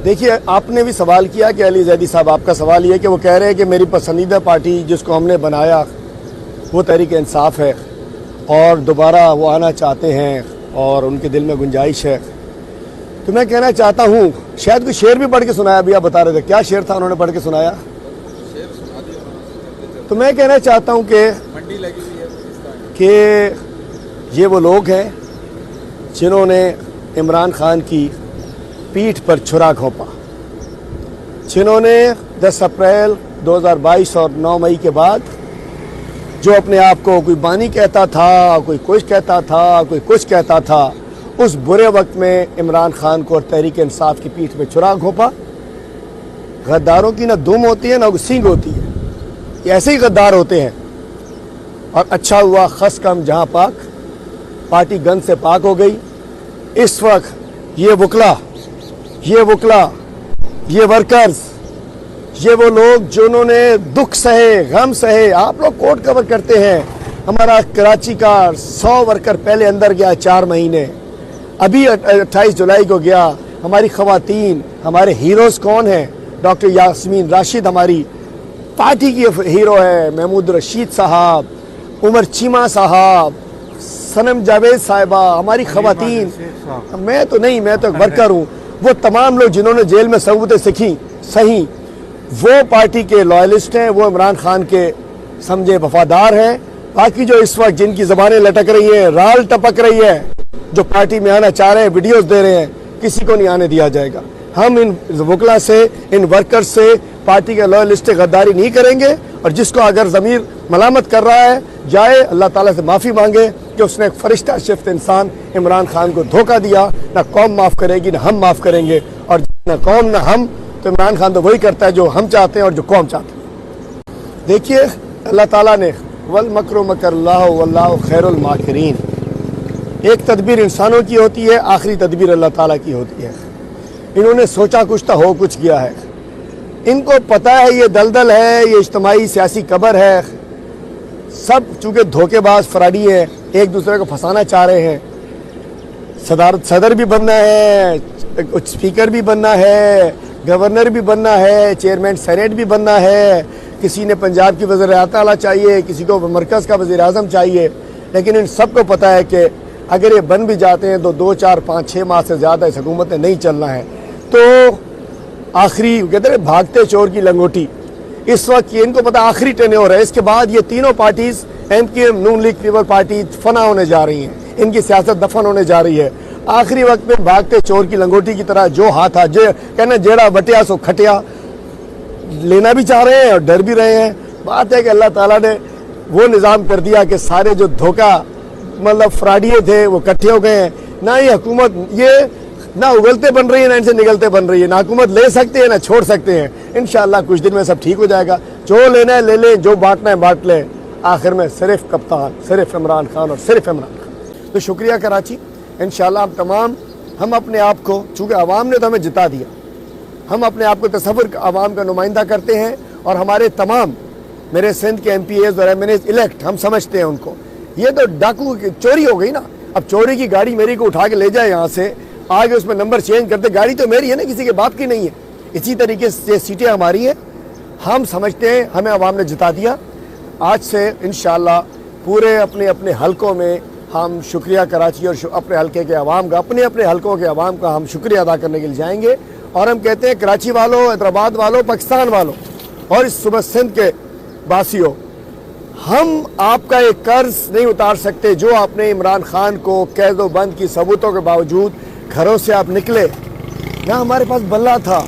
देखिए, आपने भी सवाल किया कि अली जैदी साहब, आपका सवाल ये कि वो कह रहे हैं कि मेरी पसंदीदा पार्टी जिसको हमने बनाया वो तहरीक इंसाफ है और दोबारा वो आना चाहते हैं और उनके दिल में गुंजाइश है। तो मैं कहना चाहता हूँ, शायद कोई शेर भी पढ़ के सुनाया, अभी आप बता रहे थे, क्या शेर था उन्होंने पढ़ के सुनाया? तो मैं कहना चाहता हूँ कि ये वो लोग हैं जिन्होंने इमरान खान की पीठ पर छुरा घोंपा, जिन्होंने 10 अप्रैल 2022 और 9 मई के बाद जो अपने आप को कोई बानी कहता था, कोई कुछ कहता था, कोई कुछ कहता था, उस बुरे वक्त में इमरान खान को और तहरीक इंसाफ की पीठ पे छुरा घोंपा। गद्दारों की ना दुम होती है ना सींग होती है, ये ऐसे ही गद्दार होते हैं। और अच्छा हुआ खस कम जहाँ पाक, पार्टी गंद से पाक हो गई। इस वक्त ये वकला, ये वर्कर्स, ये वो लोग जिन्होंने दुख सहे, गम सहे। आप लोग कोर्ट कवर करते हैं, हमारा कराची का 100 वर्कर पहले अंदर गया 4 महीने, अभी 28 जुलाई को गया। हमारी खवातीन, हमारे हीरोज कौन हैं? डॉक्टर यास्मीन राशिद हमारी पार्टी की हीरो है, महमूद रशीद साहब, उमर चीमा साहब, सनम जावेद साहिबा, हमारी खवातीन। मैं तो नहीं, मैं तो एक वर्कर हूँ। वो तमाम लोग जिन्होंने जेल में सबूतें सीखी सही, वो पार्टी के लॉयलिस्ट हैं, वो इमरान खान के समझे वफादार हैं। बाकी जो इस वक्त जिनकी ज़बानें लटक रही हैं, राल टपक रही है, जो पार्टी में आना चाह रहे हैं, वीडियोस दे रहे हैं, किसी को नहीं आने दिया जाएगा। हम इन वकला से, इन वर्कर्स से, पार्टी के लॉयलिस्ट गद्दारी नहीं करेंगे। और जिसको अगर ज़मीर मलामत कर रहा है, जाए अल्लाह ताला से माफ़ी मांगे कि उसने एक फरिश्ता शिफ्त इंसान इमरान खान को धोखा दिया। ना कौम माफ़ करेगी, ना हम माफ़ करेंगे, और ना कौम ना हम। तो इमरान खान तो वही करता है जो हम चाहते हैं और जो कौम चाहते हैं। देखिए, अल्लाह ताला ने वल मकरू मकरल्लाहु वल्लाहु खैरुल माकिरीन, एक तदबीर इंसानों की होती है, आखिरी तदबीर अल्लाह ताला की होती है। इन्होंने सोचा कुछ तो हो कुछ गया है। इनको पता है ये दलदल है, ये इज्तिमाई सियासी कबर है। सब चूँकि धोखेबाज फराडी है, एक दूसरे को फंसाना चाह रहे हैं। सदर भी बनना है, स्पीकर भी बनना है, गवर्नर भी बनना है, चेयरमैन सेनेट भी बनना है। किसी ने पंजाब की वज़ीर आला चाहिए, किसी को मरकज़ का वज़ीर आज़म चाहिए। लेकिन इन सबको पता है कि अगर ये बन भी जाते हैं तो 2, 4, 5, 6 माह से ज़्यादा इस हुकूमत ने नहीं चलना है। तो आखिरी कहते हैं भागते चोर की लंगोटी, इस वक्त ये इनको पता आखिरी टेन्योर है। इसके बाद ये तीनों पार्टीज, MKM, नून लीग, पीपल पार्टी फना होने जा रही हैं, इनकी सियासत दफन होने जा रही है। आखिरी वक्त में भागते चोर की लंगोटी की तरह जो हाथ आ कहना जेड़ा बटिया सो खटिया लेना भी चाह रहे हैं और डर भी रहे हैं। बात है कि अल्लाह ताला ने वो निज़ाम कर दिया कि सारे जो धोखा मतलब फ्राडिये थे वो इकट्ठे हो गए हैं। ना ये हुकूमत ये ना उगलते बन रही है, ना इनसे निगलते बन रही है। ना हुकूमत ले सकते हैं, ना छोड़ सकते हैं। इंशाअल्लाह कुछ दिन में सब ठीक हो जाएगा। जो लेना है ले लें, जो बांटना है बांट लें। आखिर में सिर्फ कप्तान, सिर्फ इमरान खान और सिर्फ इमरान खान। तो शुक्रिया कराची। इंशाअल्लाह हम अपने आप को, चूँकि आवाम ने तो हमें जिता दिया, हम अपने आप को तसव्वुर आवाम का नुमाइंदा करते हैं। और हमारे तमाम मेरे सिंध के MPAs और MNAs इलेक्ट, हम समझते हैं उनको। ये तो डाकू की चोरी हो गई ना। अब चोरी की गाड़ी मेरी को उठा के ले जाए यहाँ से, आगे उसमें नंबर चेंज करते, गाड़ी तो मेरी है ना, किसी के बाप की नहीं है। इसी तरीके से सीटें हमारी हैं। हम समझते हैं हमें आवाम ने जिता दिया। आज से इंशाअल्लाह पूरे अपने अपने हलकों में हम शुक्रिया कराची और अपने हलके के अवाम का, अपने अपने हलकों के अवाम का हम शुक्रिया अदा करने के लिए जाएंगे। और हम कहते हैं कराची वालों, हैदराबाद वालों, पाकिस्तान वालों और इस सूबा सिंध के वासियों, हम आपका एक कर्ज नहीं उतार सकते जो आपने इमरान खान को कैद व बंद की सबूतों के बावजूद घरों से आप निकले। ना हमारे पास बल्ला था,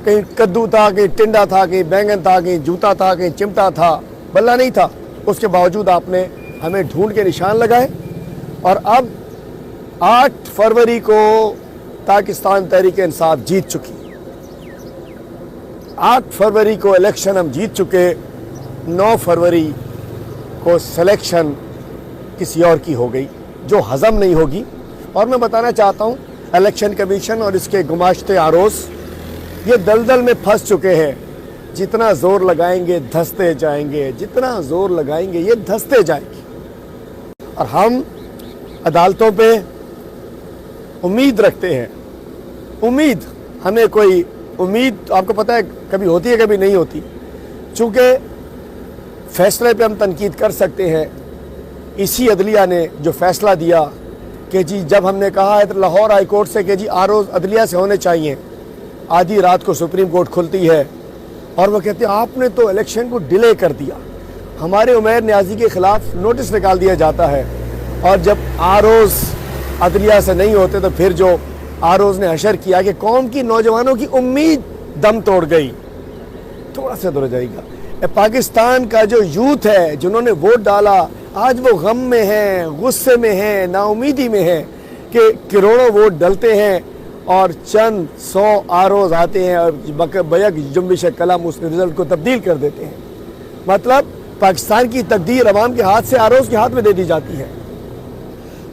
कहीं कद्दू था, कहीं टिंडा था, कहीं बैंगन था, कहीं जूता था, कहीं चिमटा था, बल्ला नहीं था। उसके बावजूद आपने हमें ढूंढ के निशान लगाए। और अब 8 फरवरी को पाकिस्तान तहरीक इंसाफ जीत चुकी। 8 फरवरी को इलेक्शन हम जीत चुके। 9 फरवरी को सिलेक्शन किसी और की हो गई जो हजम नहीं होगी। और मैं बताना चाहता हूँ, इलेक्शन कमीशन और इसके गुमाश्ते आरोस ये दलदल में फंस चुके हैं। जितना जोर लगाएंगे धंसते जाएंगे, जितना जोर लगाएंगे ये धंसते जाएंगे। और हम अदालतों पे उम्मीद रखते हैं, उम्मीद हमें कोई उम्मीद आपको पता है कभी होती है कभी नहीं होती। चूँकि फैसले पे हम तनकीद कर सकते हैं, इसी अदलिया ने जो फैसला दिया कि जी जब हमने कहा है तो लाहौर हाई कोर्ट से कि जी आरओ अदलिया से होने चाहिए, आधी रात को सुप्रीम कोर्ट खुलती है और वो कहते हैं आपने तो इलेक्शन को डिले कर दिया। हमारे उमैर न्याजी के ख़िलाफ़ नोटिस निकाल दिया जाता है और जब आरओज़ अदलिया से नहीं होते तो फिर जो आरओज़ ने हशर किया कि कौम की नौजवानों की उम्मीद दम तोड़ गई। थोड़ा सा दूर जाएगा, पाकिस्तान का जो यूथ है जिन्होंने वोट डाला आज वो गम में हैं, गुस्से में हैं, नाउमीदी में हैं कि करोड़ों वोट डलते हैं और चंद 100 आरओज़ आते हैं और बैक जुम्बिश कलम उस रिजल्ट को तब्दील कर देते हैं। मतलब पाकिस्तान की तकदीर अवाम के हाथ से आरओज़ के हाथ में दे दी जाती है।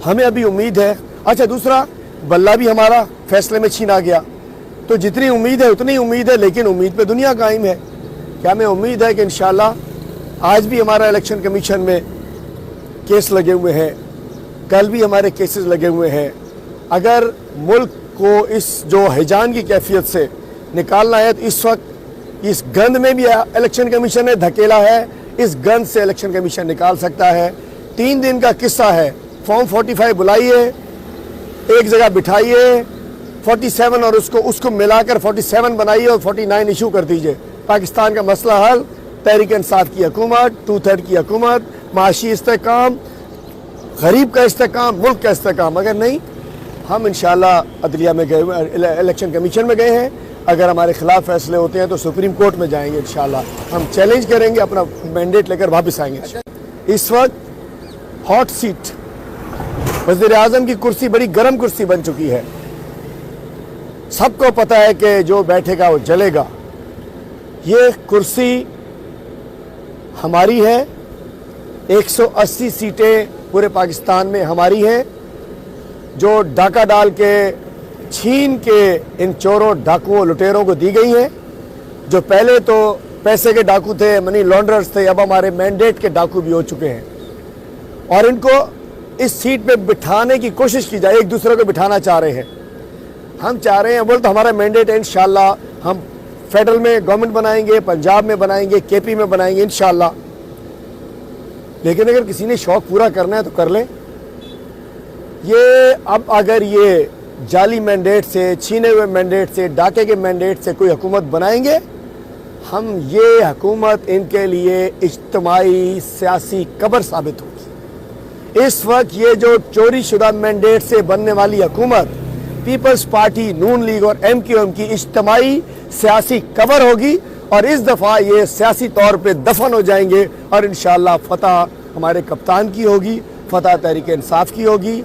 हमें अभी उम्मीद है। अच्छा, दूसरा बल्ला भी हमारा फैसले में छीना गया, तो जितनी उम्मीद है उतनी उम्मीद है, लेकिन उम्मीद पे दुनिया कायम है। क्या हमें उम्मीद है कि इंशाल्लाह आज भी हमारा इलेक्शन कमीशन में केस लगे हुए हैं, कल भी हमारे केसेस लगे हुए हैं। अगर मुल्क को इस जो हिजान की कैफियत से निकालना है तो इस वक्त इस गंद में भी इलेक्शन कमीशन ने धकेला है, इस गंद से इलेक्शन कमीशन निकाल सकता है। 3 दिन का किस्सा है, फॉर्म 45 बुलाइए, एक जगह बिठाइए, 47 और उसको मिलाकर 47 बनाइए और 49 इशू कर दीजिए। पाकिस्तान का मसला हल, तहरीक इंसाफ की हुकूमत, 2/3 की हुकूमत, माशी इस्तेकाम, गरीब का इस्तेकाम, मुल्क का इस्तेकाम। अगर नहीं, हम इंशाल्लाह अदलिया में गए हुए, इलेक्शन कमीशन में गए हैं। अगर हमारे खिलाफ फैसले होते हैं तो सुप्रीम कोर्ट में जाएंगे इंशाल्लाह। हम चैलेंज करेंगे, अपना मैंडेट लेकर वापस आएंगे। इस वक्त हॉट सीट वज़ीर आज़म की कुर्सी बड़ी गर्म कुर्सी बन चुकी है। सबको पता है कि जो बैठेगा वो जलेगा। ये कुर्सी हमारी है, 180 सीटें पूरे पाकिस्तान में हमारी हैं, जो डाका डाल के छीन के इन चोरों डाकुओं लुटेरों को दी गई हैं, जो पहले तो पैसे के डाकू थे, मनी लॉन्ड्रर्स थे, अब हमारे मैंडेट के डाकू भी हो चुके हैं। और इनको इस सीट पे बिठाने की कोशिश की जाए, एक दूसरे को बिठाना चाह रहे हैं। हम चाह रहे हैं, बोल तो हमारा मैंडेट है, इंशाल्लाह हम फेडरल में गवर्नमेंट बनाएंगे, पंजाब में बनाएंगे, केपी में बनाएंगे इंशाल्लाह। लेकिन अगर किसी ने शौक पूरा करना है तो कर ले। ये अब अगर ये जाली मैंडेट से, छीने हुए मैंडेट से, डाके के मैंडेट से कोई हुकूमत बनाएंगे, हम ये हुकूमत इनके लिए इज्तिमाई सियासी कब्र साबित होगी। इस वक्त ये जो चोरी शुदा मैंडेट से बनने वाली हुकूमत पीपल्स पार्टी, नून लीग और MQM की इज्तिमाई सियासी कब्र होगी और इस दफ़ा ये सियासी तौर पे दफन हो जाएंगे और इंशाअल्लाह फतह हमारे कप्तान की होगी, फतह तहरीक इंसाफ की होगी।